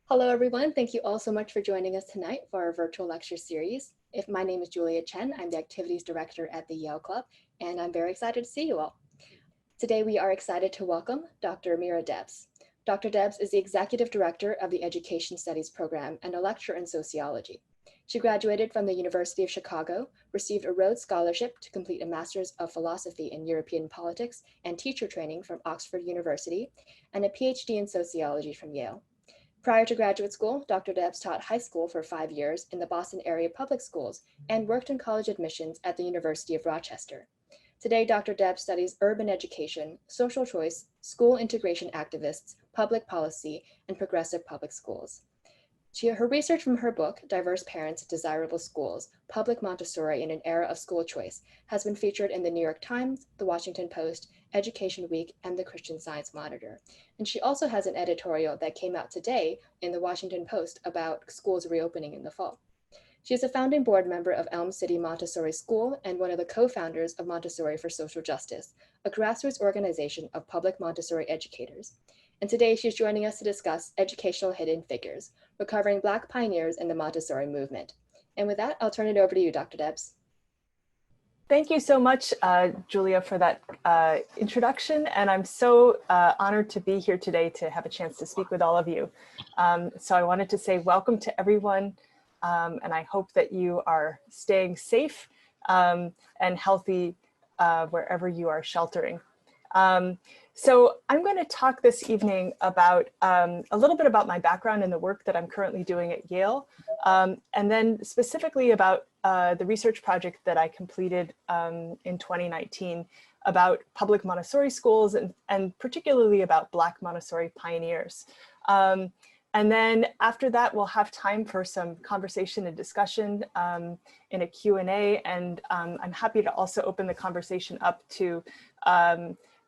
Hello, everyone. Thank you all so much for joining us tonight for our virtual lecture series. My name is Julia Chen. I'm the Activities Director at the Yale Club, and I'm very excited to see you all. Today, we are excited to welcome Dr. Mira Debs. Dr. Debs is the Executive Director of the Education Studies Program and a lecturer in sociology. She graduated from the University of Chicago, received a Rhodes Scholarship to complete a Master's of Philosophy in European Politics and teacher training from Oxford University, and a PhD in sociology from Yale. Prior to graduate school, Dr. Debs taught high school for 5 years in the Boston area public schools and worked in college admissions at the University of Rochester. Today, Dr. Debs studies urban education, social choice, school integration activists, public policy, and progressive public schools. Her research from her book, Diverse Parents, Desirable Schools, Public Montessori in an Era of School Choice, has been featured in the New York Times, the Washington Post, Education Week, and the Christian Science Monitor. And she also has an editorial that came out today in the Washington Post about schools reopening in the fall. She is a founding board member of Elm City Montessori School and one of the co-founders of Montessori for Social Justice, a grassroots organization of public Montessori educators. And today she's joining us to discuss educational hidden figures, recovering Black pioneers in the Montessori movement. And with that, I'll turn it over to you, Dr. Debs. Thank you so much, Julia, for that introduction. And I'm so honored to be here today to have a chance to speak with all of you. So I wanted to say welcome to everyone. And I hope that you are staying safe and healthy wherever you are sheltering. So I'm going to talk this evening about a little bit about my background and the work that I'm currently doing at Yale, and then specifically about the research project that I completed in 2019 about public Montessori schools and particularly about Black Montessori pioneers. And then after that, we'll have time for some conversation and discussion in a Q&A, and I'm happy to also open the conversation up to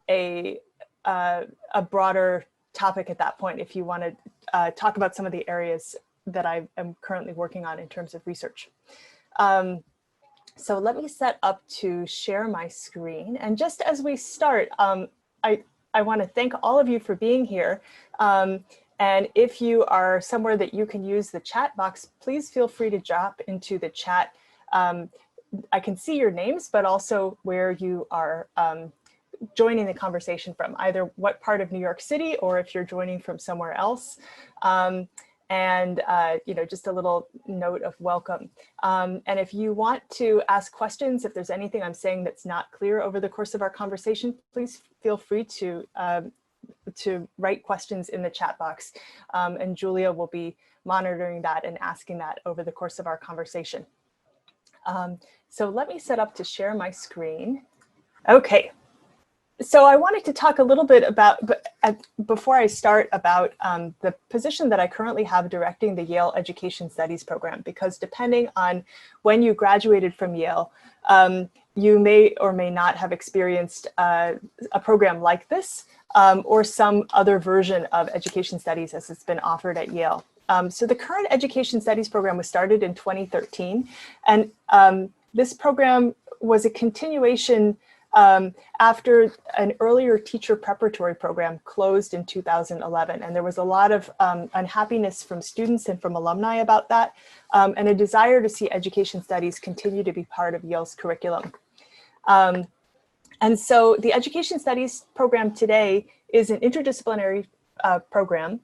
a broader topic at that point if you want to talk about some of the areas that I am currently working on in terms of research. So let me set up to share my screen. And just as we start, I want to thank all of you for being here. And if you are somewhere that you can use the chat box, please feel free to drop into the chat. I can see your names, but also where you are joining the conversation from, either what part of New York City or if you're joining from somewhere else. Just a little note of welcome. And if you want to ask questions, if there's anything I'm saying that's not clear over the course of our conversation, please feel free to write questions in the chat box. And Julia will be monitoring that and asking that over the course of our conversation. So let me set up to share my screen. Okay. So I wanted to talk a little bit about, before I start, about the position that I currently have directing the Yale Education Studies program, because depending on when you graduated from Yale, you may or may not have experienced a program like this or some other version of education studies as it's been offered at Yale. So the current education studies program was started in 2013, and this program was a continuation after an earlier teacher preparatory program closed in 2011. And there was a lot of unhappiness from students and from alumni about that, and a desire to see education studies continue to be part of Yale's curriculum. And so the education studies program today is an interdisciplinary program.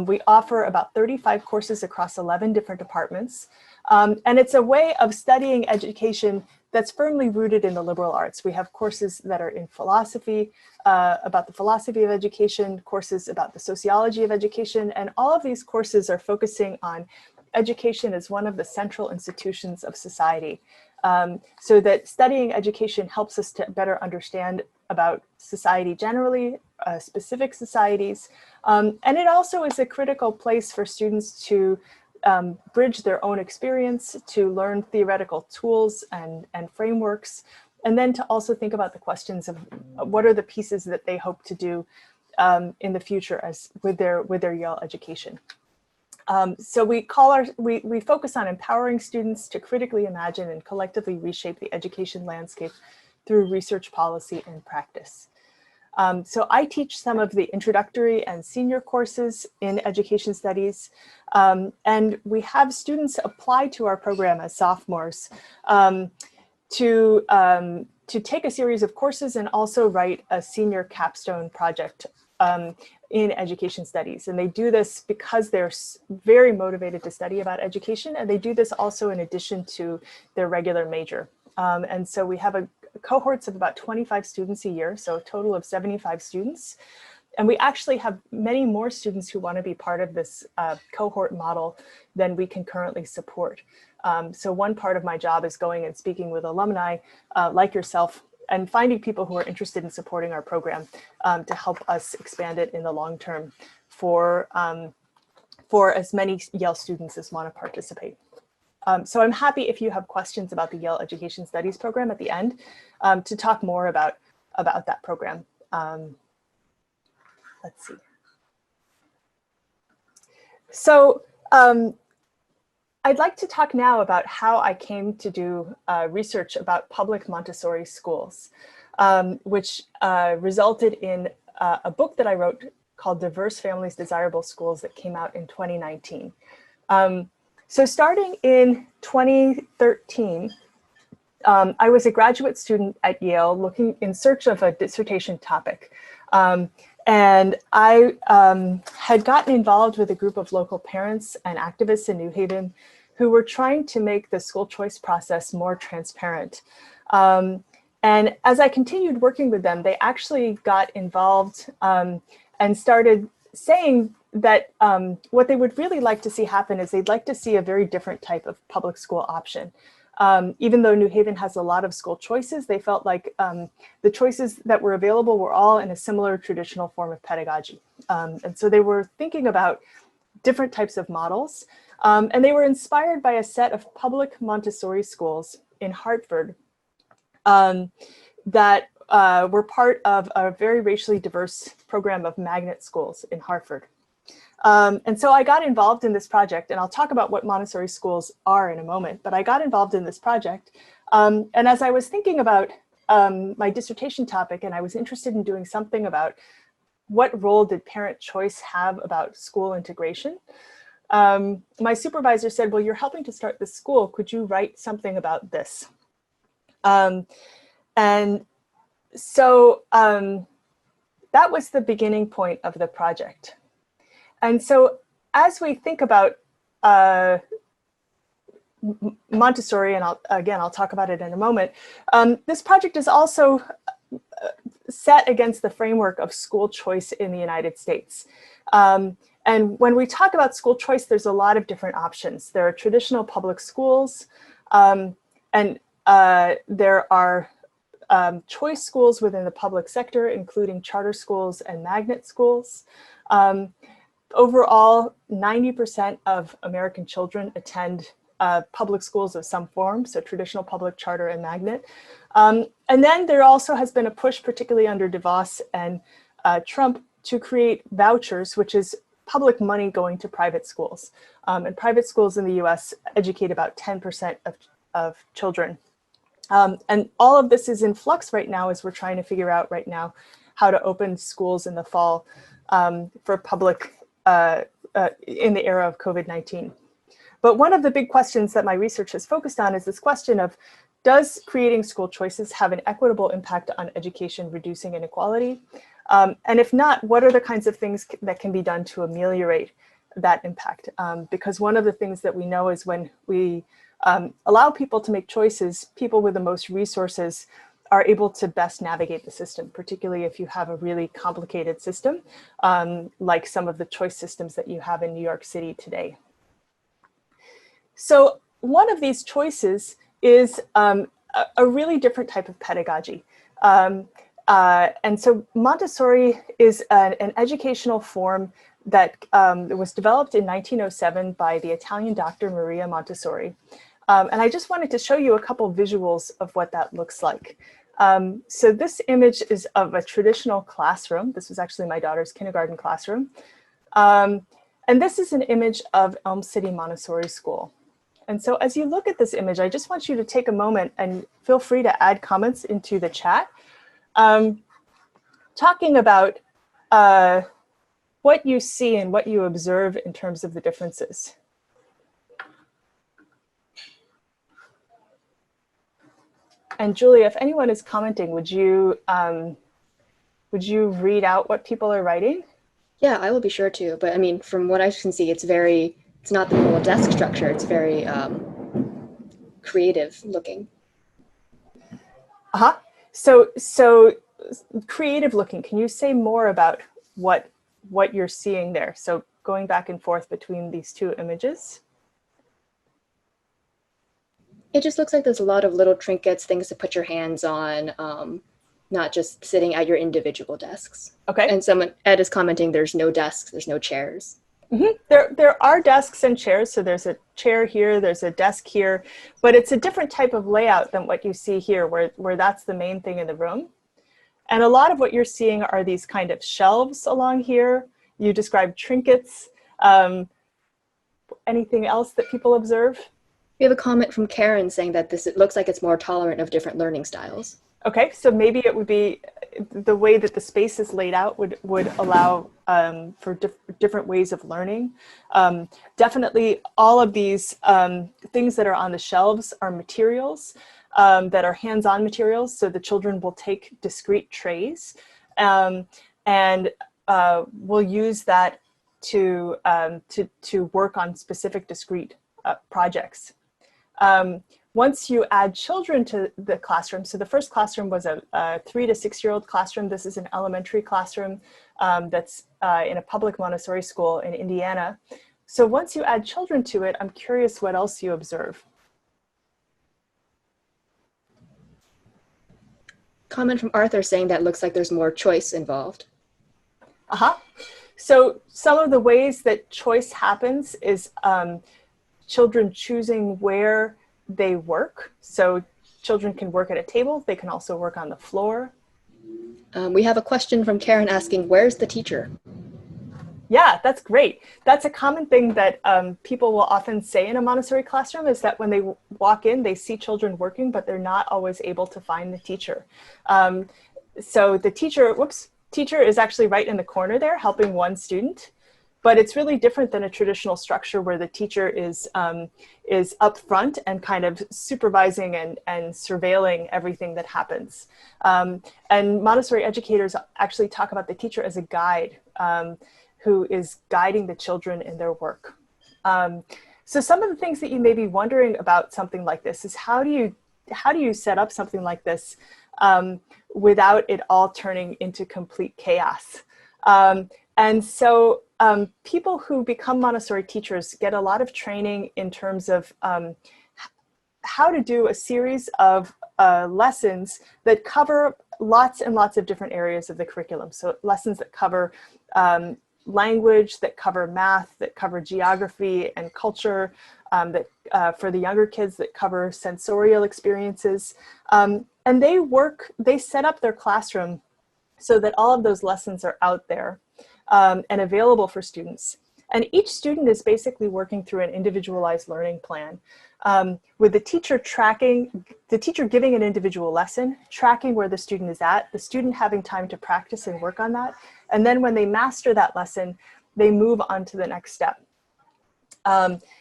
We offer about 35 courses across 11 different departments. And it's a way of studying education that's firmly rooted in the liberal arts. We have courses that are in philosophy, about the philosophy of education, courses about the sociology of education, and all of these courses are focusing on education as one of the central institutions of society. So that studying education helps us to better understand about society generally, specific societies. And it also is a critical place for students to bridge their own experience, to learn theoretical tools and frameworks, and then to also think about the questions of what are the pieces that they hope to do in the future with their Yale education. So we focus on empowering students to critically imagine and collectively reshape the education landscape through research, policy, and practice. So I teach some of the introductory and senior courses in education studies, and we have students apply to our program as sophomores to take a series of courses and also write a senior capstone project in education studies. And they do this because they're very motivated to study about education, and they do this also in addition to their regular major. And so we have cohorts of about 25 students a year, so a total of 75 students. And we actually have many more students who want to be part of this cohort model than we can currently support. So one part of my job is going and speaking with alumni like yourself and finding people who are interested in supporting our program to help us expand it in the long term for as many Yale students as want to participate. So I'm happy if you have questions about the Yale Education Studies program at the end to talk more about that program. Let's see. So I'd like to talk now about how I came to do research about public Montessori schools, which resulted in a book that I wrote called Diverse Families, Desirable Schools that came out in 2019. So starting in 2013, I was a graduate student at Yale looking in search of a dissertation topic. And I had gotten involved with a group of local parents and activists in New Haven who were trying to make the school choice process more transparent. And as I continued working with them, they actually got involved and started saying that what they would really like to see happen is they'd like to see a very different type of public school option. Even though New Haven has a lot of school choices, they felt like the choices that were available were all in a similar traditional form of pedagogy. And so they were thinking about different types of models. And they were inspired by a set of public Montessori schools in Hartford that were part of a very racially diverse program of magnet schools in Hartford. And so I got involved in this project, and I'll talk about what Montessori schools are in a moment, but I got involved in this project. And as I was thinking about my dissertation topic, and I was interested in doing something about what role did parent choice have about school integration, my supervisor said, well, you're helping to start this school. Could you write something about this? And so that was the beginning point of the project. And so as we think about Montessori, and I'll talk about it in a moment, this project is also set against the framework of school choice in the United States. And when we talk about school choice, there's a lot of different options. There are traditional public schools, and there are choice schools within the public sector, including charter schools and magnet schools. Overall, 90% of American children attend public schools of some form, so traditional, public, charter, and magnet. And then there also has been a push, particularly under DeVos and Trump, to create vouchers, which is public money going to private schools. And private schools in the US educate about 10% of children. And all of this is in flux right now as we're trying to figure out right now how to open schools in the fall for public in the era of COVID-19. But one of the big questions that my research has focused on is this question of, does creating school choices have an equitable impact on education, reducing inequality? And if not, what are the kinds of things that can be done to ameliorate that impact? Because one of the things that we know is when we allow people to make choices, people with the most resources are able to best navigate the system, particularly if you have a really complicated system, like some of the choice systems that you have in New York City today. So one of these choices is a really different type of pedagogy. And so Montessori is an educational form that was developed in 1907 by the Italian doctor Maria Montessori. And I just wanted to show you a couple visuals of what that looks like. So this image is of a traditional classroom. This was actually my daughter's kindergarten classroom. And this is an image of Elm City Montessori School. And so as you look at this image, I just want you to take a moment and feel free to add comments into the chat. talking about what you see and what you observe in terms of the differences. And Julia, if anyone is commenting, would you read out what people are writing? Yeah, I will be sure to. But I mean, from what I can see, it's not the normal desk structure. It's very creative looking. So creative looking. Can you say more about what you're seeing there? So going back and forth between these two images. It just looks like there's a lot of little trinkets, things to put your hands on, not just sitting at your individual desks. Okay. And Ed is commenting, there's no desks, there's no chairs. Mm-hmm. There are desks and chairs. So there's a chair here, there's a desk here, but it's a different type of layout than what you see here, where that's the main thing in the room. And a lot of what you're seeing are these kind of shelves along here. You described trinkets. Anything else that people observe? We have a comment from Karen saying that it looks like it's more tolerant of different learning styles. Okay, so maybe it would be the way that the space is laid out would allow for different ways of learning. Definitely all of these things that are on the shelves are materials that are hands-on materials. So the children will take discrete trays and we'll use that to work on specific discrete projects. Once you add children to the classroom, so the first classroom was a 3 to 6 year old classroom. This is an elementary classroom that's in a public Montessori school in Indiana. So once you add children to it, I'm curious what else you observe. Comment from Arthur saying that looks like there's more choice involved. So some of the ways that choice happens is children choosing where they work. So children can work at a table. They can also work on the floor. We have a question from Karen asking, where's the teacher? Yeah, that's great. That's a common thing that people will often say in a Montessori classroom, is that when they walk in, they see children working, but they're not always able to find the teacher. So the teacher is actually right in the corner there helping one student. But it's really different than a traditional structure where the teacher is up front and kind of supervising and surveilling everything that happens. And Montessori educators actually talk about the teacher as a guide who is guiding the children in their work. So some of the things that you may be wondering about something like this is how do you set up something like this without it all turning into complete chaos? And so people who become Montessori teachers get a lot of training in terms of how to do a series of lessons that cover lots and lots of different areas of the curriculum. So lessons that cover language, that cover math, that cover geography and culture, that for the younger kids that cover sensorial experiences. And they set up their classroom so that all of those lessons are out there and available for students. And each student is basically working through an individualized learning plan with the teacher giving an individual lesson, tracking where the student is at, the student having time to practice and work on that. And then when they master that lesson, they move on to the next step.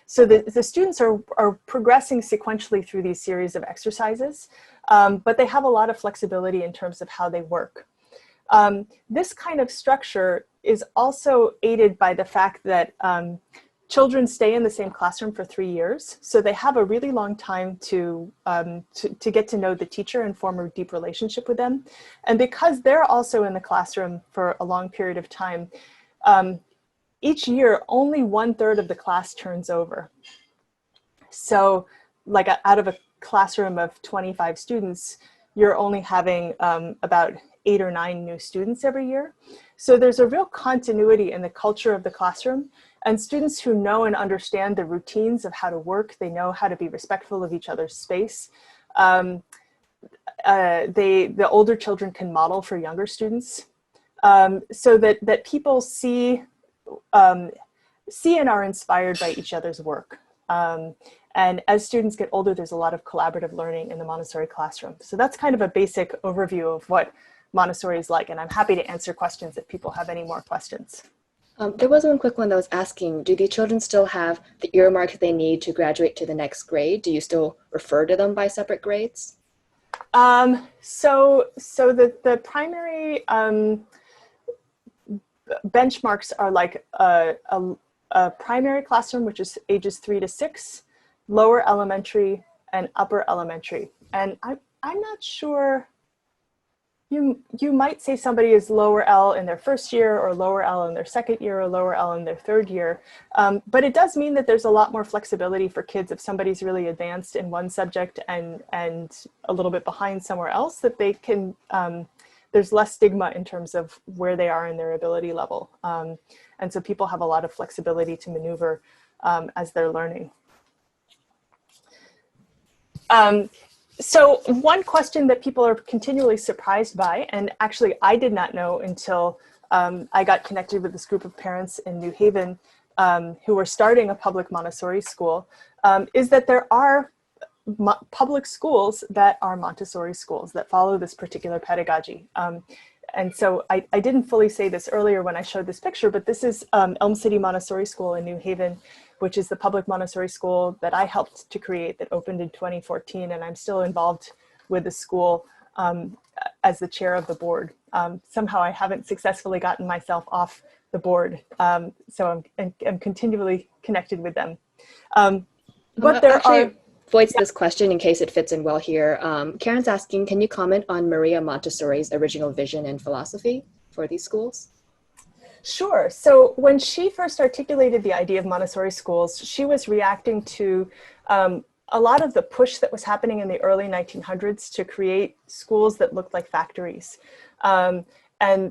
So the students are progressing sequentially through these series of exercises, but they have a lot of flexibility in terms of how they work. This kind of structure is also aided by the fact that children stay in the same classroom for 3 years. So they have a really long time to get to know the teacher and form a deep relationship with them. And because they're also in the classroom for a long period of time, each year, only 1/3 of the class turns over. So like out of a classroom of 25 students, you're only having about 8 or 9 new students every year. So there's a real continuity in the culture of the classroom, and students who know and understand the routines of how to work, they know how to be respectful of each other's space. The older children can model for younger students, so that people see and are inspired by each other's work. And as students get older, there's a lot of collaborative learning in the Montessori classroom. So that's kind of a basic overview of what Montessori is like. And I'm happy to answer questions if people have any more questions. There was one quick one that was asking, do the children still have the earmarks they need to graduate to the next grade? Do you still refer to them by separate grades? So the primary benchmarks are like a primary classroom, which is ages 3 to 6, lower elementary, and upper elementary. And I'm not sure, you might say somebody is lower L in their first year, or lower L in their second year, or lower L in their third year. But it does mean that there's a lot more flexibility for kids if somebody's really advanced in one subject and a little bit behind somewhere else, that they can, there's less stigma in terms of where they are in their ability level. And so people have a lot of flexibility to maneuver as they're learning. So one question that people are continually surprised by, and actually I did not know until I got connected with this group of parents in New Haven who were starting a public Montessori school, is that there are public schools that are Montessori schools that follow this particular pedagogy. And so I didn't fully say this earlier when I showed this picture, but this is Elm City Montessori School in New Haven, which is the public Montessori school that I helped to create, that opened in 2014. And I'm still involved with the school as the chair of the board. Somehow I haven't successfully gotten myself off the board. So I'm continually connected with them. But there are... Voice this question in case it fits in well here. Karen's asking, can you comment on Maria Montessori's original vision and philosophy for these schools? Sure. So when she first articulated the idea of Montessori schools, she was reacting to a lot of the push that was happening in the early 1900s to create schools that looked like factories. And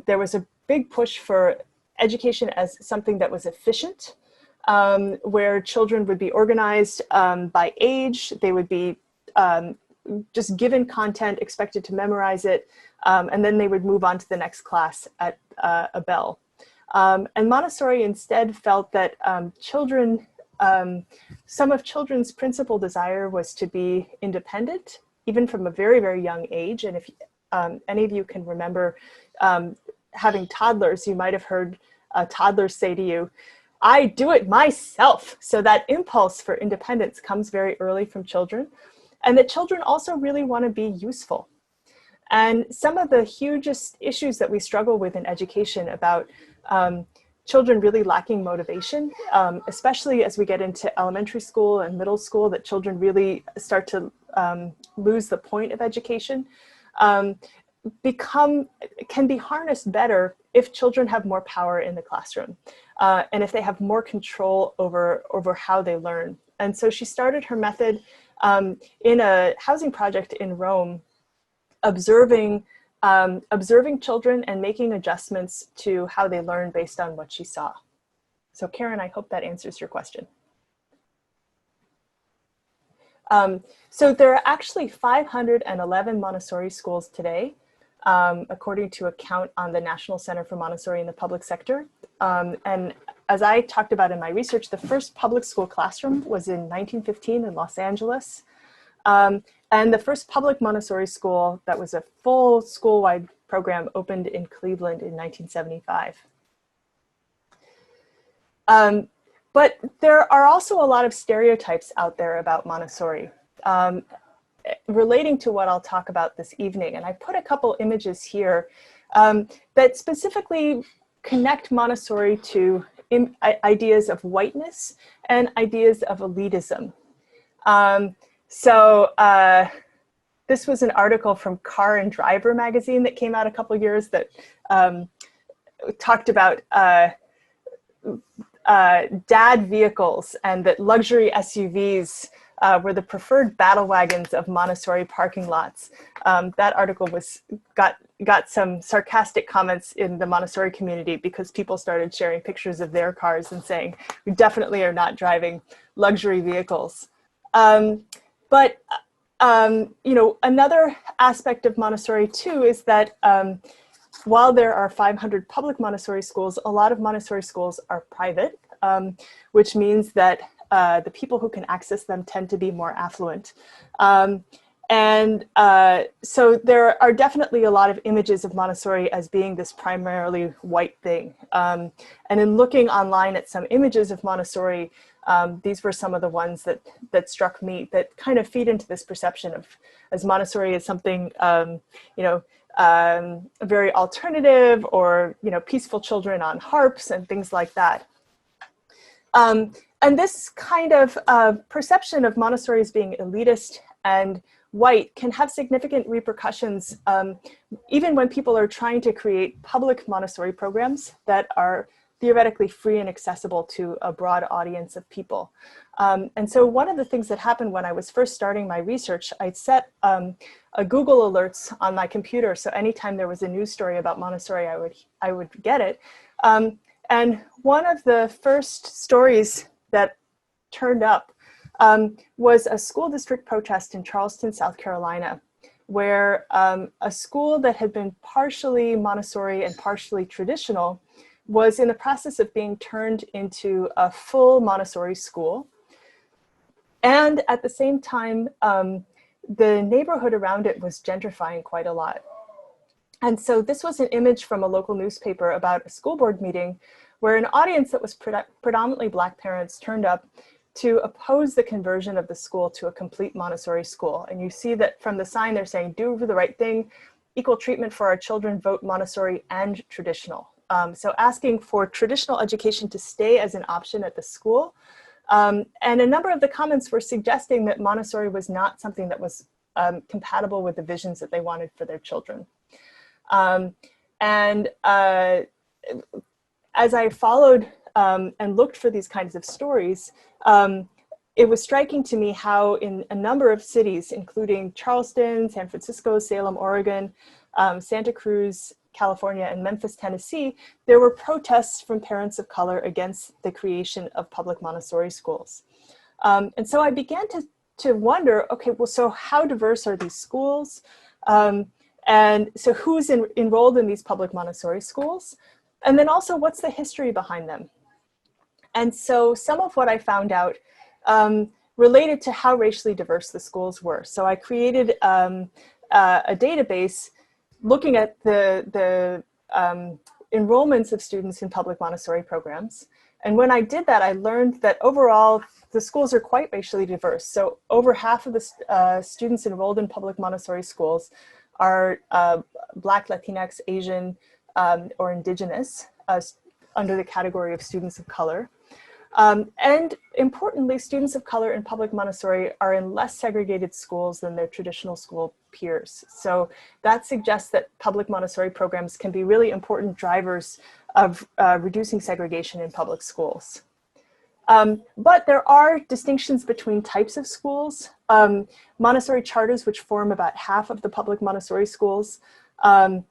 there was a big push for education as something that was efficient, where children would be organized by age. They would be just given content, expected to memorize it, and then they would move on to the next class at a bell. And Montessori instead felt that some of children's principal desire was to be independent, even from a very, very young age. And if any of you can remember having toddlers, you might have heard toddlers say to you, "I do it myself." So that impulse for independence comes very early from children, and that children also really want to be useful. And some of the hugest issues that we struggle with in education about children really lacking motivation, especially as we get into elementary school and middle school, that children really start to lose the point of education, can be harnessed better if children have more power in the classroom, and if they have more control over how they learn. And so she started her method in a housing project in Rome, observing children and making adjustments to how they learn based on what she saw. So Karen, I hope that answers your question. So there are actually 511 Montessori schools today, according to a count on the National Center for Montessori in the Public Sector. And as I talked about in my research, the first public school classroom was in 1915 in Los Angeles. And the first public Montessori school that was a full school-wide program opened in Cleveland in 1975. But there are also a lot of stereotypes out there about Montessori, relating to what I'll talk about this evening. And I put a couple images here that specifically connect Montessori to ideas of whiteness and ideas of elitism. This was an article from Car and Driver magazine that came out a couple years that talked about dad vehicles, and that luxury SUVs were the preferred battle wagons of Montessori parking lots. That article got some sarcastic comments in the Montessori community because people started sharing pictures of their cars and saying, "We definitely are not driving luxury vehicles." But you know, another aspect of Montessori too is that while there are 500 public Montessori schools, a lot of Montessori schools are private, which means that the people who can access them tend to be more affluent. And And so there are definitely a lot of images of Montessori as being this primarily white thing. And in looking online at some images of Montessori, these were some of the ones that struck me that kind of feed into this perception of as Montessori as something, very alternative, or, peaceful children on harps and things like that. And this kind of perception of Montessori as being elitist and white can have significant repercussions, even when people are trying to create public Montessori programs that are theoretically free and accessible to a broad audience of people. And so one of the things that happened when I was first starting my research, I'd set a Google alerts on my computer. So anytime there was a news story about Montessori, I would get it. And one of the first stories that turned up was a school district protest in Charleston, South Carolina, where a school that had been partially Montessori and partially traditional was in the process of being turned into a full Montessori school. And at the same time, the neighborhood around it was gentrifying quite a lot. And so this was an image from a local newspaper about a school board meeting where an audience that was predominantly Black parents turned up to oppose the conversion of the school to a complete Montessori school. And you see that from the sign, they're saying, do the right thing, equal treatment for our children, vote Montessori and traditional. So asking for traditional education to stay as an option at the school. And a number of the comments were suggesting that Montessori was not something that was compatible with the visions that they wanted for their children. As I followed and looked for these kinds of stories, it was striking to me how in a number of cities, including Charleston, San Francisco, Salem, Oregon, Santa Cruz, California, and Memphis, Tennessee, there were protests from parents of color against the creation of public Montessori schools. And so I began to wonder, okay, well, so how diverse are these schools? And so who's enrolled in these public Montessori schools? And then also, what's the history behind them? And so some of what I found out related to how racially diverse the schools were. So I created a database looking at the enrollments of students in public Montessori programs. And when I did that, I learned that overall, the schools are quite racially diverse. So over half of the students enrolled in public Montessori schools are Black, Latinx, Asian, or Indigenous, under the category of students of color. And importantly, students of color in public Montessori are in less segregated schools than their traditional school peers. So that suggests that public Montessori programs can be really important drivers of reducing segregation in public schools. But there are distinctions between types of schools. Montessori charters, which form about half of the public Montessori schools, are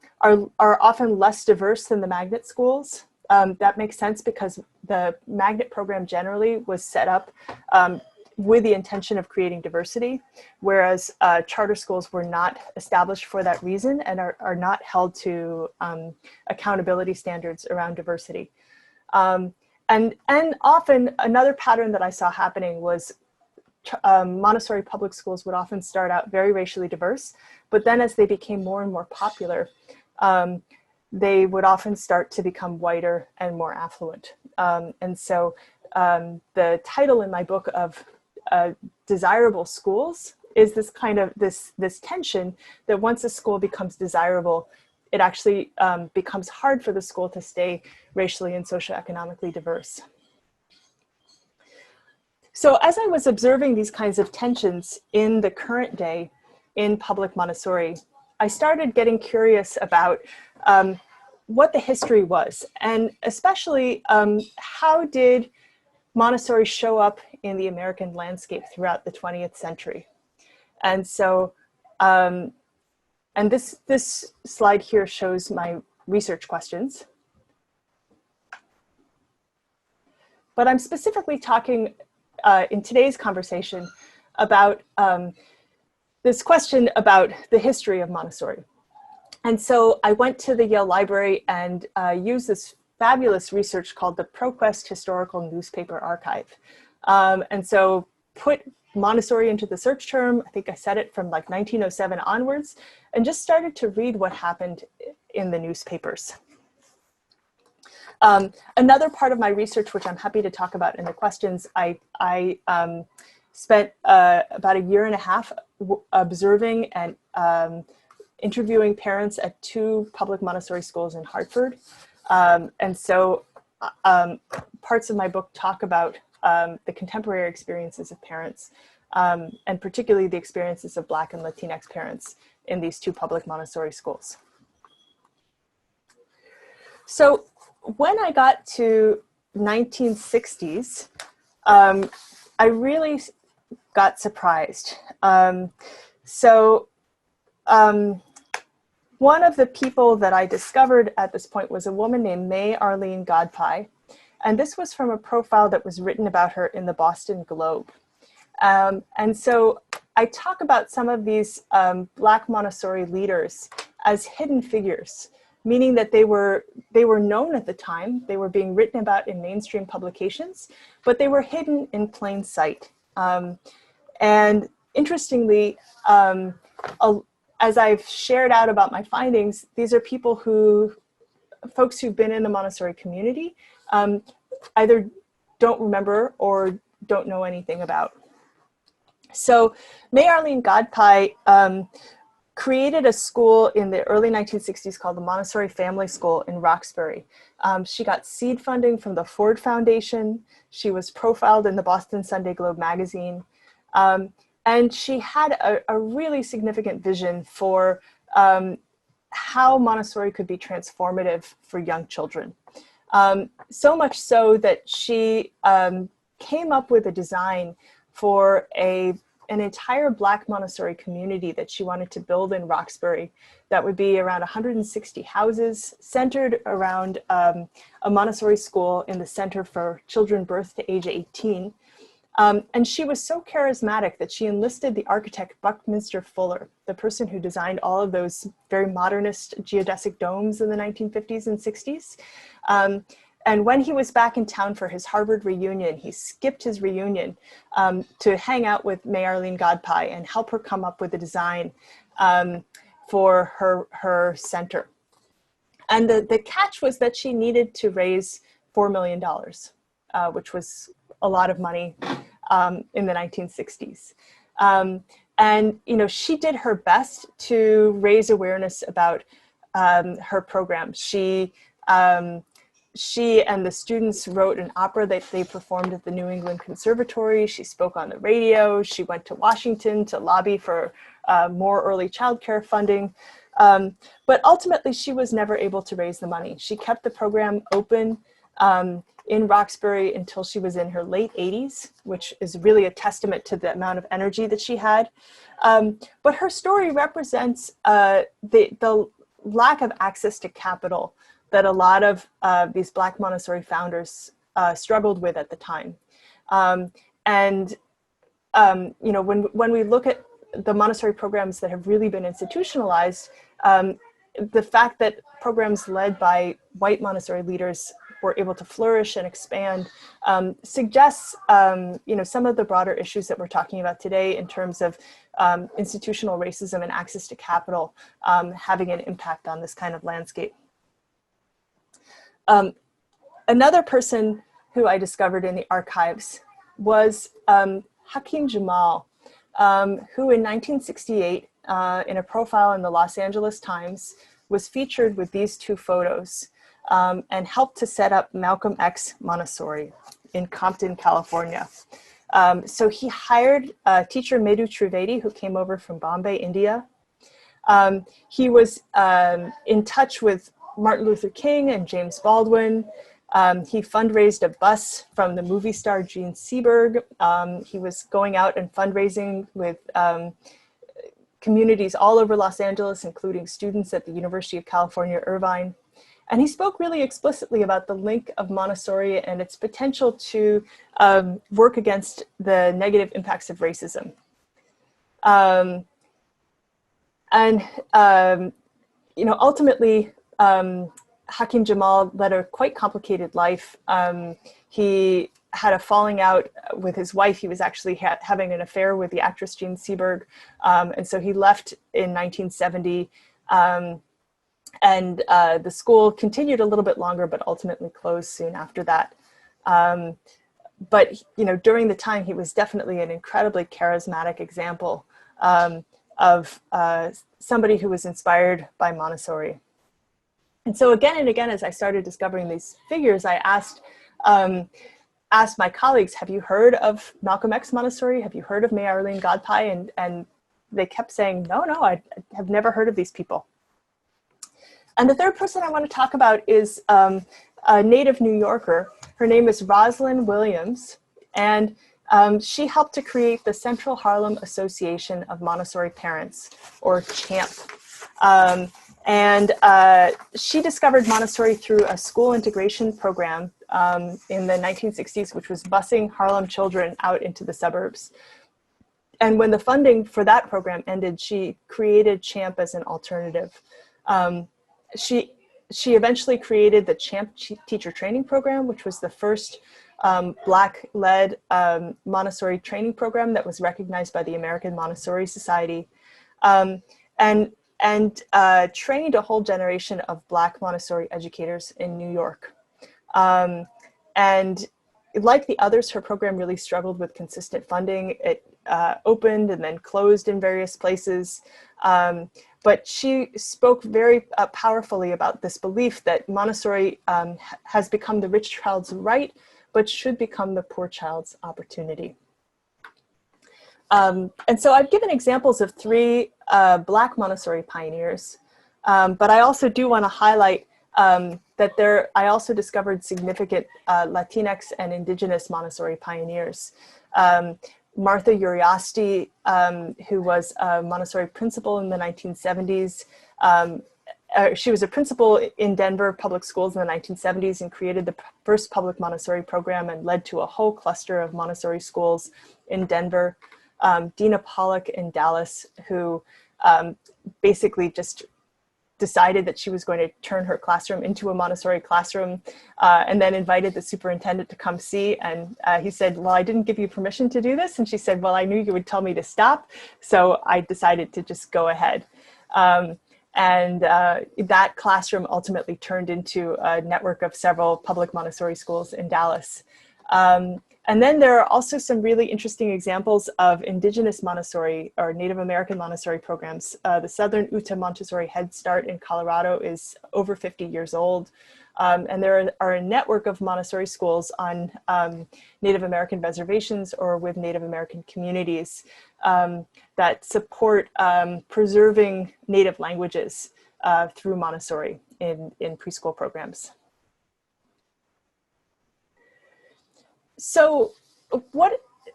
often less diverse than the magnet schools. That makes sense because the magnet program generally was set up with the intention of creating diversity, whereas charter schools were not established for that reason and are not held to accountability standards around diversity. And often another pattern that I saw happening was Montessori public schools would often start out very racially diverse, but then as they became more and more popular, they would often start to become whiter and more affluent. And so the title in my book of Desirable Schools is this kind of this tension that once a school becomes desirable, it actually becomes hard for the school to stay racially and socioeconomically diverse. So as I was observing these kinds of tensions in the current day in public Montessori, I started getting curious about what the history was, and especially how did Montessori show up in the American landscape throughout the 20th century. And so, and this slide here shows my research questions. But I'm specifically talking in today's conversation about this question about the history of Montessori. And so I went to the Yale Library and used this fabulous research called the ProQuest Historical Newspaper Archive. And so put Montessori into the search term. I think I said it from like 1907 onwards, and just started to read what happened in the newspapers. Another part of my research, which I'm happy to talk about in the questions, I spent about a year and a half observing and interviewing parents at 2 public Montessori schools in Hartford. And so parts of my book talk about the contemporary experiences of parents, and particularly the experiences of Black and Latinx parents in these 2 public Montessori schools. So when I got to 1960s, I really got surprised. One of the people that I discovered at this point was a woman named May Arlene Godpie. And this was from a profile that was written about her in the Boston Globe. And so I talk about some of these Black Montessori leaders as hidden figures, meaning that they were known at the time. They were being written about in mainstream publications, but they were hidden in plain sight. And interestingly, as I've shared out about my findings, these are folks who've been in the Montessori community, either don't remember or don't know anything about. So May Arlene Godpie created a school in the early 1960s called the Montessori Family School in Roxbury. She got seed funding from the Ford Foundation. She was profiled in the Boston Sunday Globe magazine. And she had a really significant vision for how Montessori could be transformative for young children. So much so that she came up with a design for an entire Black Montessori community that she wanted to build in Roxbury that would be around 160 houses centered around a Montessori school in the Center for Children Birth to Age 18. And she was so charismatic that she enlisted the architect Buckminster Fuller, the person who designed all of those very modernist geodesic domes in the 1950s and 60s. And when he was back in town for his Harvard reunion, he skipped his reunion to hang out with May Arlene Godpie and help her come up with a design for her center. And the catch was that she needed to raise $4 million, which was a lot of money in the 1960s. And she did her best to raise awareness about her program. She and the students wrote an opera that they performed at the New England Conservatory. She spoke on the radio. She went to Washington to lobby for more early childcare funding. But ultimately, she was never able to raise the money. She kept the program open in Roxbury until she was in her late 80s, which is really a testament to the amount of energy that she had. But her story represents the lack of access to capital that a lot of these Black Montessori founders struggled with at the time. When we look at the Montessori programs that have really been institutionalized, the fact that programs led by white Montessori leaders were able to flourish and expand suggests some of the broader issues that we're talking about today in terms of institutional racism and access to capital having an impact on this kind of landscape. Another person who I discovered in the archives was Hakeem Jamal, who in 1968, in a profile in the Los Angeles Times, was featured with these 2 photos and helped to set up Malcolm X Montessori in Compton, California. So he hired teacher Madhu Trivedi, who came over from Bombay, India. He was in touch with Martin Luther King and James Baldwin. He fundraised a bus from the movie star Gene Seberg. He was going out and fundraising with communities all over Los Angeles, including students at the University of California, Irvine. And he spoke really explicitly about the link of Montessori and its potential to work against the negative impacts of racism. Ultimately, Hakim Jamal led a quite complicated life. He had a falling out with his wife. He was actually having an affair with the actress Jean Seberg. And so he left in 1970. The school continued a little bit longer, but ultimately closed soon after that. But during the time, he was definitely an incredibly charismatic example of somebody who was inspired by Montessori. And so again and again, as I started discovering these figures, I asked my colleagues, have you heard of Malcolm X Montessori? Have you heard of May Arlene Godpie? And they kept saying, no, I have never heard of these people. And the third person I want to talk about is a native New Yorker. Her name is Roslyn Williams, and she helped to create the Central Harlem Association of Montessori Parents, or CHAMP. She discovered Montessori through a school integration program in the 1960s, which was busing Harlem children out into the suburbs. And when the funding for that program ended, she created CHAMP as an alternative. She eventually created the CHAMP teacher training program, which was the first Black-led Montessori training program that was recognized by the American Montessori Society, and trained a whole generation of Black Montessori educators in New York. And like the others, her program really struggled with consistent funding. It opened and then closed in various places. But she spoke very powerfully about this belief that Montessori has become the rich child's right, but should become the poor child's opportunity. And so I've given examples of three Black Montessori pioneers, but I also do want to highlight that I also discovered significant Latinx and Indigenous Montessori pioneers. Martha Uriasti, who was a Montessori principal in the 1970s. She was a principal in Denver public schools in the 1970s and created the first public Montessori program and led to a whole cluster of Montessori schools in Denver. Dina Pollock in Dallas, who basically just decided that she was going to turn her classroom into a Montessori classroom, and then invited the superintendent to come see. And he said, well, I didn't give you permission to do this. And she said, well, I knew you would tell me to stop. So I decided to just go ahead. That classroom ultimately turned into a network of several public Montessori schools in Dallas. And then there are also some really interesting examples of Indigenous Montessori or Native American Montessori programs. The Southern Utah Montessori Head Start in Colorado is over 50 years old. And there are a network of Montessori schools on Native American reservations or with Native American communities that support preserving Native languages through Montessori in preschool programs. So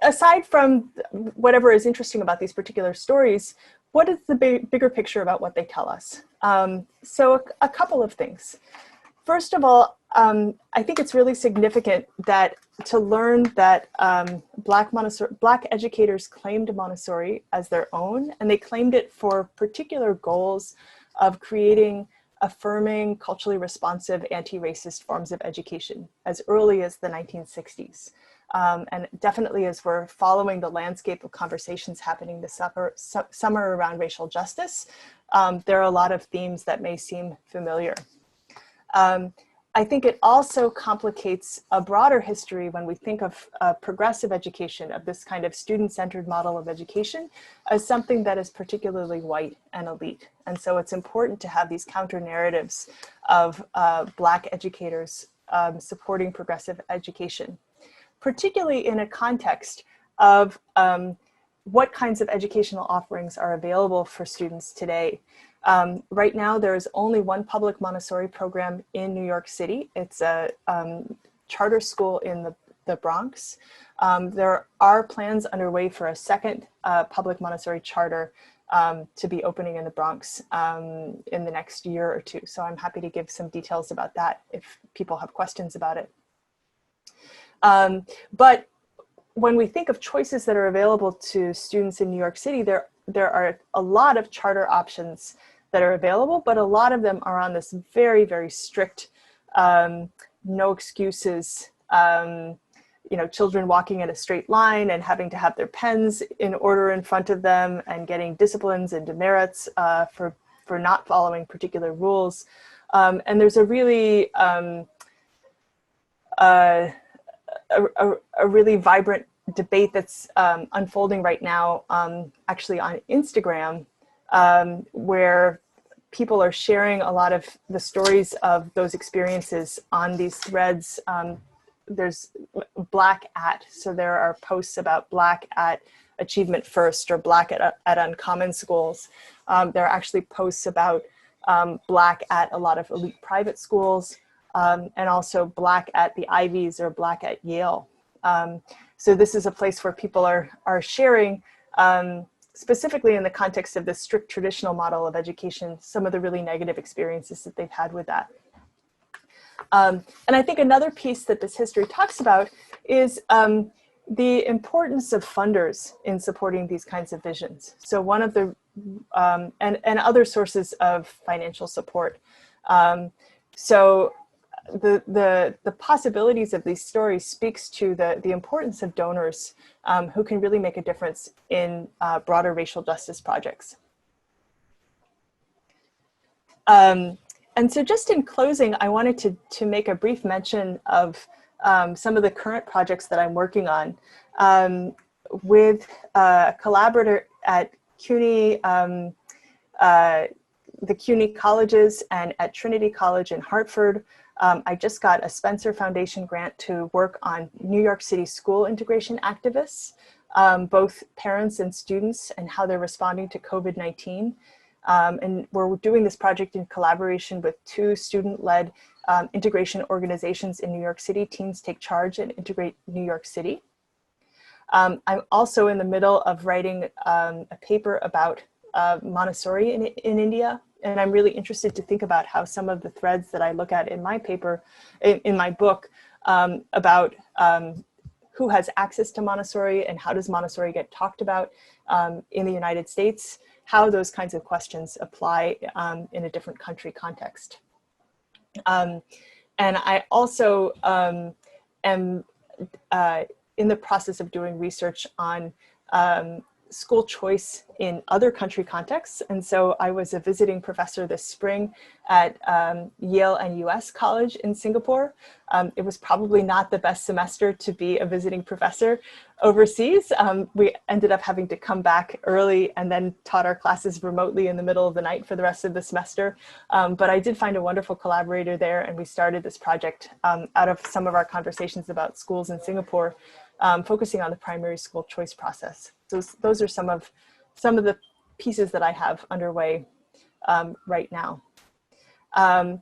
aside from whatever is interesting about these particular stories, what is the bigger picture about what they tell us? So a couple of things. First of all, I think it's really significant that to learn that Black educators claimed Montessori as their own, and they claimed it for particular goals of creating affirming, culturally responsive, anti-racist forms of education as early as the 1960s. And definitely as we're following the landscape of conversations happening this summer around racial justice, there are a lot of themes that may seem familiar. I think it also complicates a broader history when we think of progressive education, of this kind of student-centered model of education, as something that is particularly white and elite. And so it's important to have these counter narratives of Black educators supporting progressive education, particularly in a context of what kinds of educational offerings are available for students today. Right now, there is only one public Montessori program in New York City. It's a charter school in the Bronx. There are plans underway for a second public Montessori charter to be opening in the Bronx in the next year or two. So I'm happy to give some details about that if people have questions about it. But when we think of choices that are available to students in New York City, there are a lot of charter options that are available, but a lot of them are on this very, very strict, no excuses, children walking in a straight line and having to have their pens in order in front of them and getting disciplines and demerits for not following particular rules. And there's a really a really vibrant debate that's unfolding right now, actually on Instagram, where people are sharing a lot of the stories of those experiences on these threads. There's Black at, so there are posts about Black at Achievement First or Black at Uncommon Schools. There are actually posts about Black at a lot of elite private schools, and also Black at the Ivies or Black at Yale. So this is a place where people are sharing, specifically in the context of the strict traditional model of education, some of the really negative experiences that they've had with that. And I think another piece that this history talks about is the importance of funders in supporting these kinds of visions. So one of the, and other sources of financial support. So the possibilities of these stories speaks to the importance of donors who can really make a difference in broader racial justice projects. And so just in closing, I wanted to make a brief mention of some of the current projects that I'm working on with a collaborator at CUNY, the CUNY colleges and at Trinity College in Hartford. I just got a Spencer Foundation grant to work on New York City school integration activists, both parents and students, and how they're responding to COVID-19. And we're doing this project in collaboration with two student-led integration organizations in New York City, Teens Take Charge and Integrate New York City. I'm also in the middle of writing a paper about Montessori in India. And I'm really interested to think about how some of the threads that I look at in my paper, in my book, about who has access to Montessori and how does Montessori get talked about in the United States, how those kinds of questions apply in a different country context. And I also am in the process of doing research on school choice in other country contexts. And so I was a visiting professor this spring at Yale and US College in Singapore. It was probably not the best semester to be a visiting professor overseas. We ended up having to come back early and then taught our classes remotely in the middle of the night for the rest of the semester. But I did find a wonderful collaborator there, and we started this project out of some of our conversations about schools in Singapore, focusing on the primary school choice process. So those are some of the pieces that I have underway right now. I'm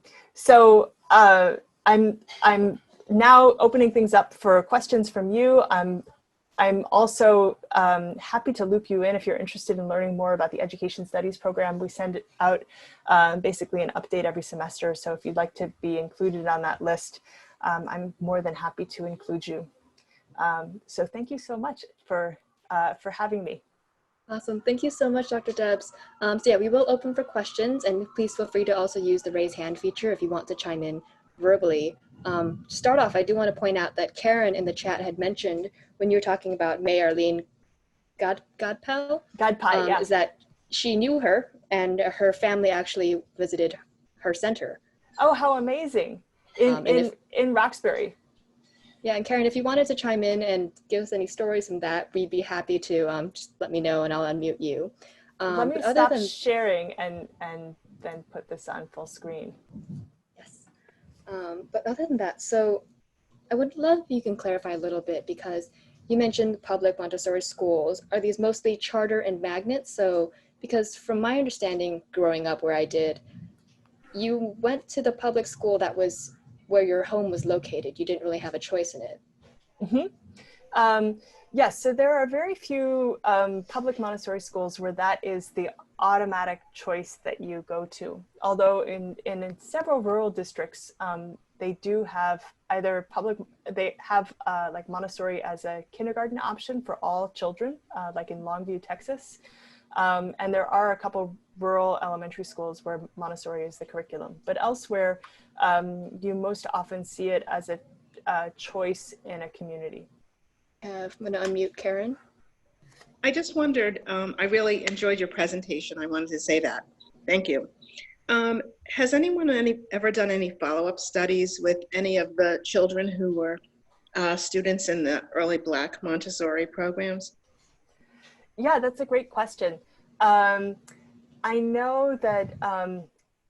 now opening things up for questions from you. I'm also happy to loop you in if you're interested in learning more about the Education Studies program. We send out basically an update every semester. So if you'd like to be included on that list, I'm more than happy to include you. So thank you so much for having me. Awesome. Thank you so much, Dr. Debs. So yeah, we will open for questions, and please feel free to also use the raise hand feature if you want to chime in verbally. To start off, I do want to point out that Karen in the chat had mentioned when you were talking about May Arlene Godpie, yeah. is that she knew her and her family actually visited her center. Oh, how amazing. In Roxbury. Yeah, and Karen, if you wanted to chime in and give us any stories from that, we'd be happy to just let me know and I'll unmute you. Let me stop sharing and then put this on full screen. Yes. But other than that, so I would love if you can clarify a little bit, because you mentioned public Montessori schools. Are these mostly charter and magnet? So, because from my understanding growing up where I did, you went to the public school that was where your home was located. You didn't really have a choice in it. Mm-hmm. Yes, so there are very few public Montessori schools where that is the automatic choice that you go to. Although in several rural districts, they do have either like Montessori as a kindergarten option for all children, like in Longview, Texas. And there are a couple rural elementary schools where Montessori is the curriculum, but elsewhere, you most often see it as a choice in a community. I'm going to unmute Karen. I just wondered, I really enjoyed your presentation. I wanted to say that. Thank you. Has anyone ever done any follow-up studies with any of the children who were students in the early Black Montessori programs? Yeah, that's a great question. I know that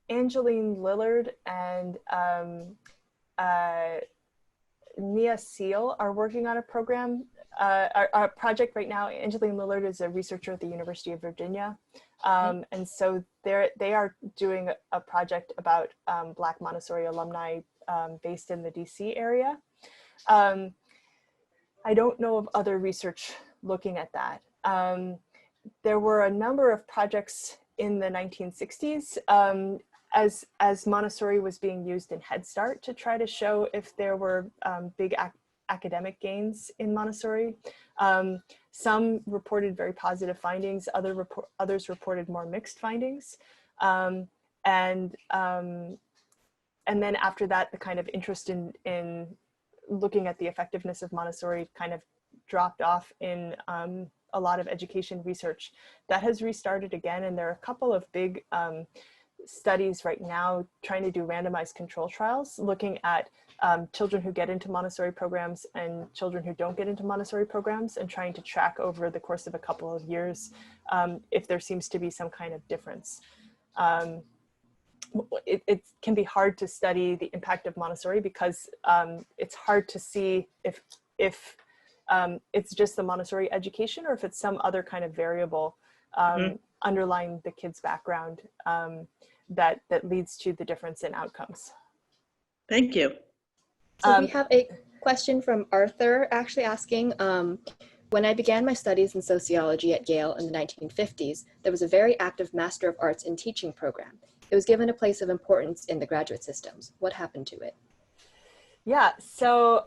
Angeline Lillard and Nia Seal are working on a program, a project right now. Angeline Lillard is a researcher at the University of Virginia. And so they are doing a project about Black Montessori alumni based in the DC area. I don't know of other research looking at that. There were a number of projects in the 1960s as Montessori was being used in Head Start to try to show if there were big academic gains in Montessori. Some reported very positive findings, others reported more mixed findings. And then after that, the kind of interest in looking at the effectiveness of Montessori kind of dropped off in a lot of education research. That has restarted again, and there are a couple of big studies right now trying to do randomized control trials looking at children who get into Montessori programs and children who don't get into Montessori programs, and trying to track over the course of a couple of years if there seems to be some kind of difference. It can be hard to study the impact of Montessori because it's hard to see if it's just the Montessori education or if it's some other kind of variable underlying the kid's background that leads to the difference in outcomes. Thank you. So we have a question from Arthur actually asking, when I began my studies in sociology at Yale in the 1950s, there was a very active Master of Arts in Teaching program. It was given a place of importance in the graduate systems. What happened to it? Yeah, so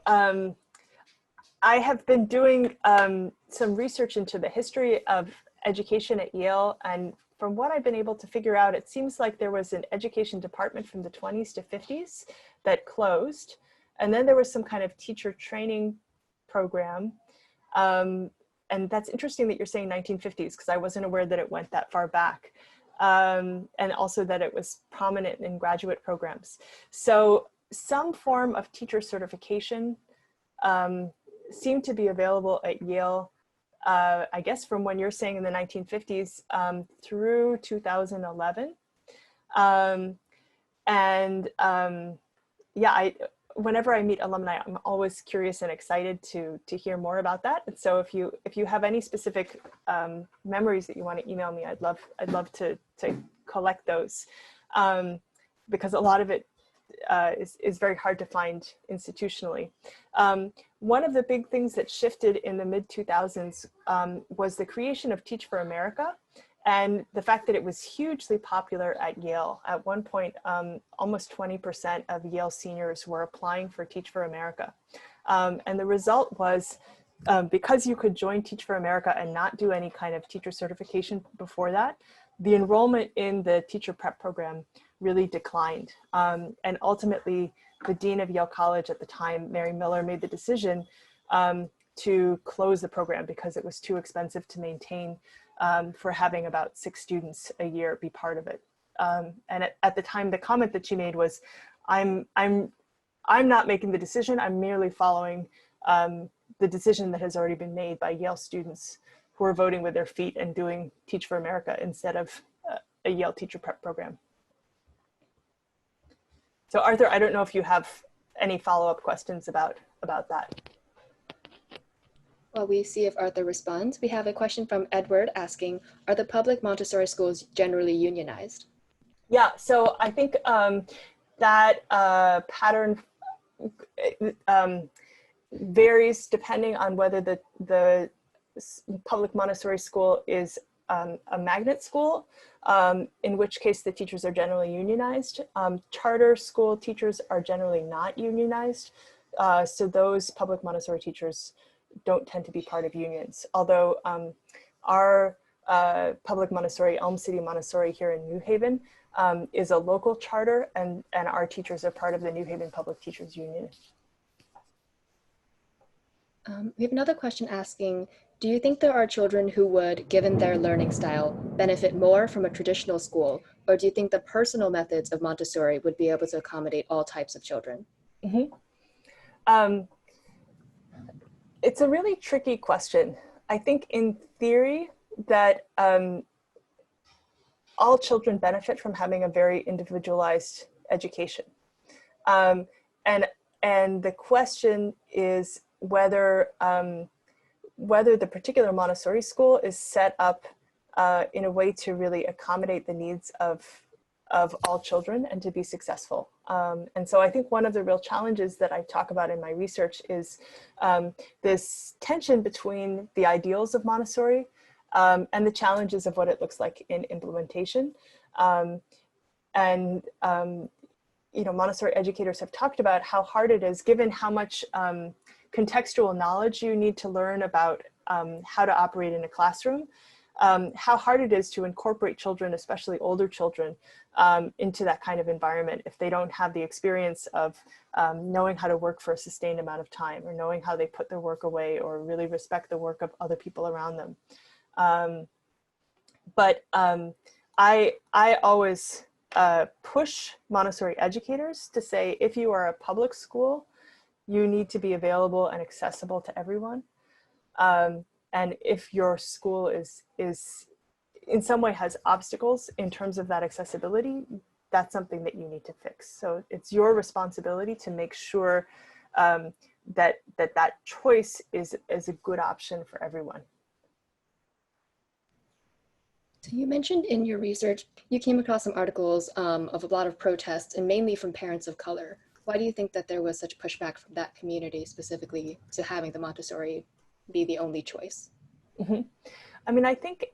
I have been doing some research into the history of education at Yale, and from what I've been able to figure out, it seems like there was an education department from the 20s to 50s that closed, and then there was some kind of teacher training program. And that's interesting that you're saying 1950s, because I wasn't aware that it went that far back. And also that it was prominent in graduate programs. So some form of teacher certification seemed to be available at Yale, I guess from when you're saying in the 1950s through 2011. Yeah, whenever I meet alumni, I'm always curious and excited to hear more about that. And so if you have any specific memories that you want to email me, I'd love to collect those, because a lot of it is very hard to find institutionally. One of the big things that shifted in the mid-2000s was the creation of Teach for America, and the fact that it was hugely popular at Yale. At one point, almost 20% of Yale seniors were applying for Teach for America. And the result was, because you could join Teach for America and not do any kind of teacher certification before that, the enrollment in the teacher prep program really declined. And ultimately, the dean of Yale College at the time, Mary Miller, made the decision to close the program because it was too expensive to maintain for having about 6 students a year be part of it. And at the time, the comment that she made was, I'm not making the decision, I'm merely following the decision that has already been made by Yale students who are voting with their feet and doing Teach for America instead of a Yale teacher prep program. So Arthur, I don't know if you have any follow-up questions about that. While we see if Arthur responds, we have a question from Edward asking, are the public Montessori schools generally unionized? Yeah, so I think that pattern varies depending on whether the public Montessori school is a magnet school, in which case the teachers are generally unionized. Charter school teachers are generally not unionized. So those public Montessori teachers don't tend to be part of unions. Although our Public Montessori, Elm City Montessori here in New Haven, is a local charter, and our teachers are part of the New Haven Public Teachers Union. We have another question asking, do you think there are children who would, given their learning style, benefit more from a traditional school, or do you think the personal methods of Montessori would be able to accommodate all types of children? It's a really tricky question. I think in theory that all children benefit from having a very individualized education. And the question is whether the particular Montessori school is set up in a way to really accommodate the needs of all children and to be successful. And so I think one of the real challenges that I talk about in my research is this tension between the ideals of Montessori and the challenges of what it looks like in implementation. You know, Montessori educators have talked about how hard it is, given how much contextual knowledge you need to learn about how to operate in a classroom, how hard it is to incorporate children, especially older children, into that kind of environment if they don't have the experience of knowing how to work for a sustained amount of time, or knowing how they put their work away, or really respect the work of other people around them. I always push Montessori educators to say, if you are a public school, you need to be available and accessible to everyone. And if your school is in some way has obstacles in terms of that accessibility, that's something that you need to fix. So it's your responsibility to make sure that choice is a good option for everyone. So you mentioned in your research, you came across some articles of a lot of protests, and mainly from parents of color. Why do you think that there was such pushback from that community specifically to having the Montessori be the only choice? Mm-hmm. I mean, I think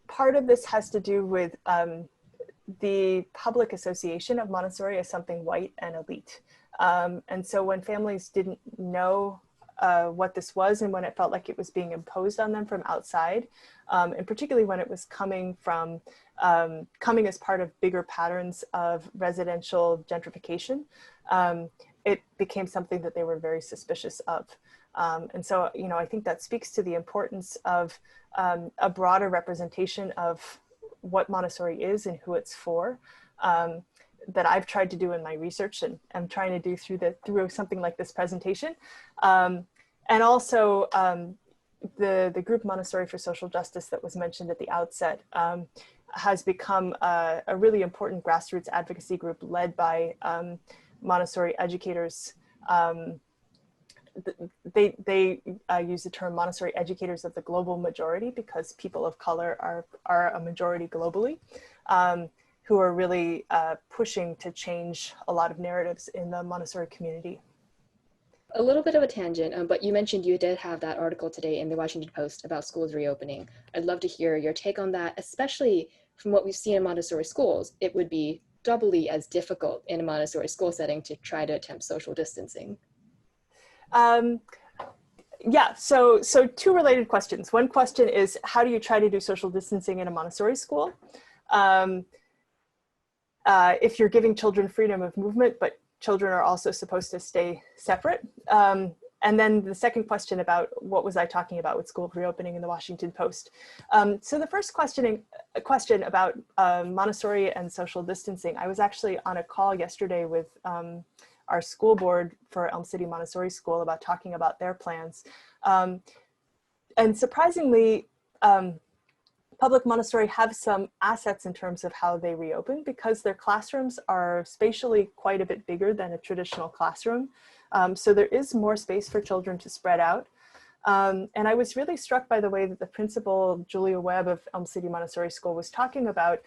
part of this has to do with the public association of Montessori as something white and elite. And so when families didn't know what this was, and when it felt like it was being imposed on them from outside, and particularly when it was coming as part of bigger patterns of residential gentrification, it became something that they were very suspicious of. And so, you know, I think that speaks to the importance of a broader representation of what Montessori is and who it's for, that I've tried to do in my research, and I'm trying to do through something like this presentation. And also the group Montessori for Social Justice that was mentioned at the outset has become a really important grassroots advocacy group led by Montessori educators. They use the term Montessori educators of the global majority, because people of color are a majority globally, who are really pushing to change a lot of narratives in the Montessori community. A little bit of a tangent, but you mentioned you did have that article today in the Washington Post about schools reopening. I'd love to hear your take on that, especially from what we've seen in Montessori schools. It would be doubly as difficult in a Montessori school setting to try to attempt social distancing. Yeah, so two related questions. One question is, how do you try to do social distancing in a Montessori school? If you're giving children freedom of movement, but children are also supposed to stay separate. And then the second question about what was I talking about with school reopening in the Washington Post. So the first question about Montessori and social distancing, I was actually on a call yesterday with our school board for Elm City Montessori School about talking about their plans. And surprisingly, public Montessori have some assets in terms of how they reopen, because their classrooms are spatially quite a bit bigger than a traditional classroom. So there is more space for children to spread out. And I was really struck by the way that the principal, Julia Webb of Elm City Montessori School, was talking about,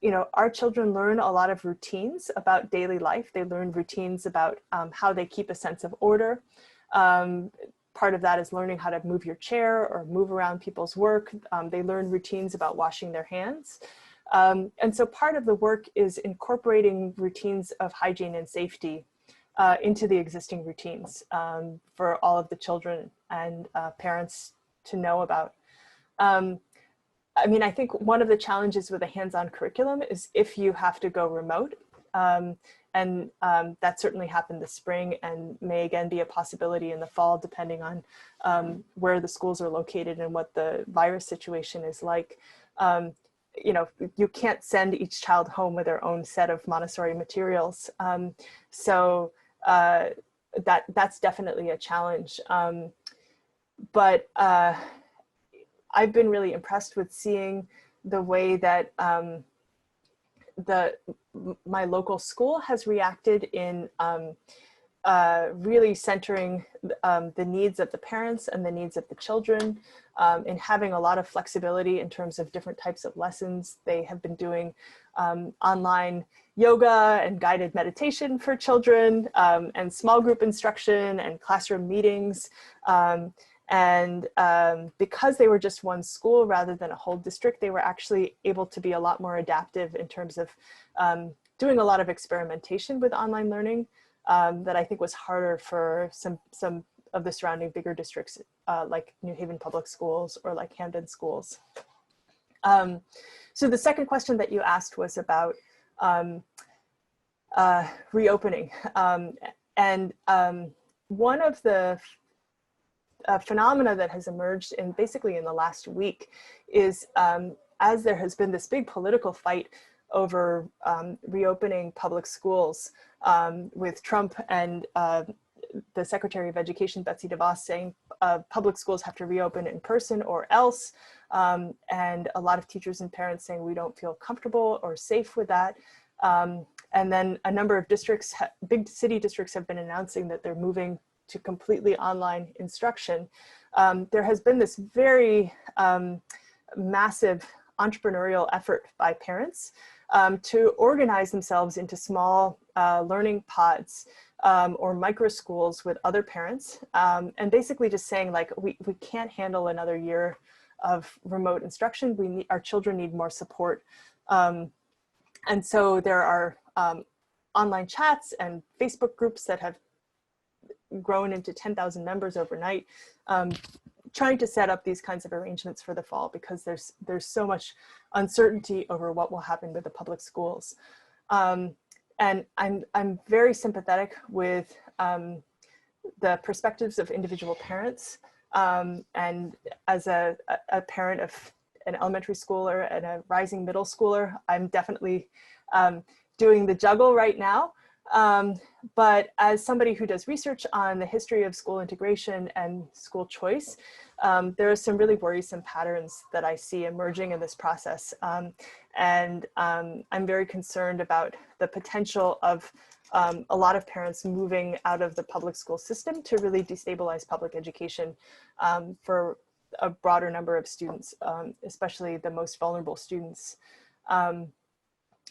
you know, our children learn a lot of routines about daily life. They learn routines about how they keep a sense of order. Part of that is learning how to move your chair or move around people's work. They learn routines about washing their hands. And so part of the work is incorporating routines of hygiene and safety into the existing routines for all of the children and parents to know about. I mean, I think one of the challenges with a hands-on curriculum is if you have to go remote, and that certainly happened this spring and may again be a possibility in the fall, depending on where the schools are located and what the virus situation is like. You know, you can't send each child home with their own set of Montessori materials. So that's definitely a challenge. But I've been really impressed with seeing the way that my local school has reacted in really centering the needs of the parents and the needs of the children, in having a lot of flexibility in terms of different types of lessons. They have been doing online yoga and guided meditation for children, and small group instruction and classroom meetings. And because they were just one school rather than a whole district, they were actually able to be a lot more adaptive in terms of doing a lot of experimentation with online learning that I think was harder for some of the surrounding bigger districts like New Haven Public Schools or like Hamden Schools. So the second question that you asked was about reopening. And one of the phenomena that has emerged basically in the last week is as there has been this big political fight over reopening public schools, with Trump and the Secretary of Education, Betsy DeVos, saying public schools have to reopen in person or else, and a lot of teachers and parents saying we don't feel comfortable or safe with that. And then a number of districts, big city districts, have been announcing that they're moving to completely online instruction. There has been this very massive entrepreneurial effort by parents to organize themselves into small learning pods or micro schools with other parents, and basically just saying like, we can't handle another year of remote instruction. Our children need more support. And so there are online chats and Facebook groups that have grown into 10,000 members overnight, trying to set up these kinds of arrangements for the fall, because there's so much uncertainty over what will happen with the public schools. And I'm very sympathetic with the perspectives of individual parents. And as a parent of an elementary schooler and a rising middle schooler, I'm definitely doing the juggle right now. But as somebody who does research on the history of school integration and school choice, there are some really worrisome patterns that I see emerging in this process. And I'm very concerned about the potential of a lot of parents moving out of the public school system to really destabilize public education for a broader number of students, especially the most vulnerable students.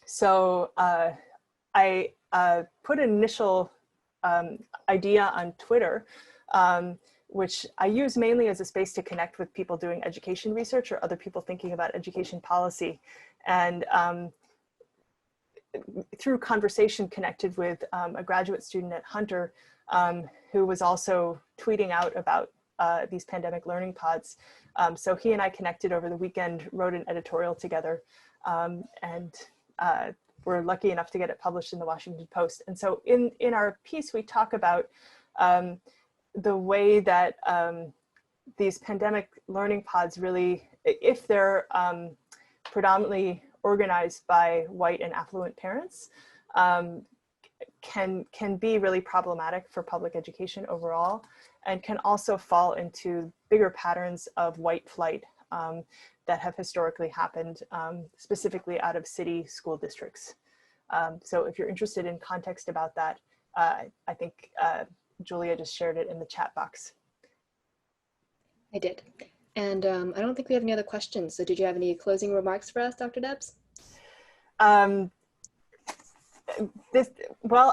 So I put an initial idea on Twitter, which I use mainly as a space to connect with people doing education research or other people thinking about education policy. And through conversation connected with a graduate student at Hunter who was also tweeting out about these pandemic learning pods. So he and I connected over the weekend, wrote an editorial together, and we're lucky enough to get it published in the Washington Post. And so in our piece, we talk about the way that these pandemic learning pods really, if they're predominantly organized by white and affluent parents, can be really problematic for public education overall, and can also fall into bigger patterns of white flight that have historically happened, specifically out of city school districts. So if you're interested in context about that, I think Julia just shared it in the chat box. I did. And I don't think we have any other questions. So did you have any closing remarks for us, Dr. Debs? Well,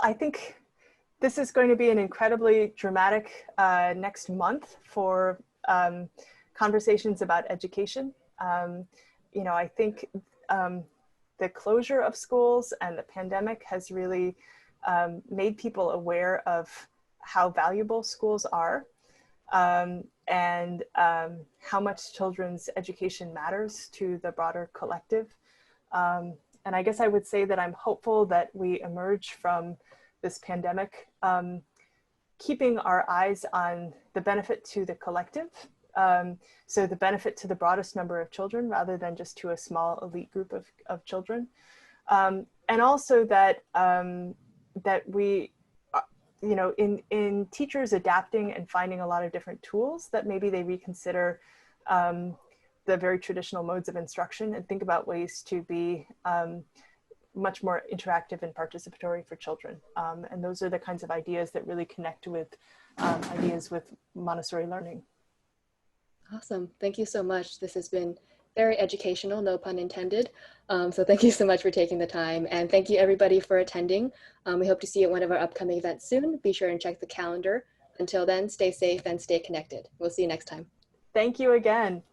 I think this is going to be an incredibly dramatic next month for conversations about education. You know, I think the closure of schools and the pandemic has really made people aware of how valuable schools are, and how much children's education matters to the broader collective. And I guess I would say that I'm hopeful that we emerge from this pandemic keeping our eyes on the benefit to the collective. So the benefit to the broadest number of children rather than just to a small elite group of children. And also that, that we, you know, in teachers adapting and finding a lot of different tools, that maybe they reconsider the very traditional modes of instruction and think about ways to be much more interactive and participatory for children. And those are the kinds of ideas that really connect with ideas with Montessori learning. Awesome. Thank you so much. This has been very educational, no pun intended. So thank you so much for taking the time. And thank you everybody for attending. We hope to see you at one of our upcoming events soon. Be sure and check the calendar. Until then, stay safe and stay connected. We'll see you next time. Thank you again.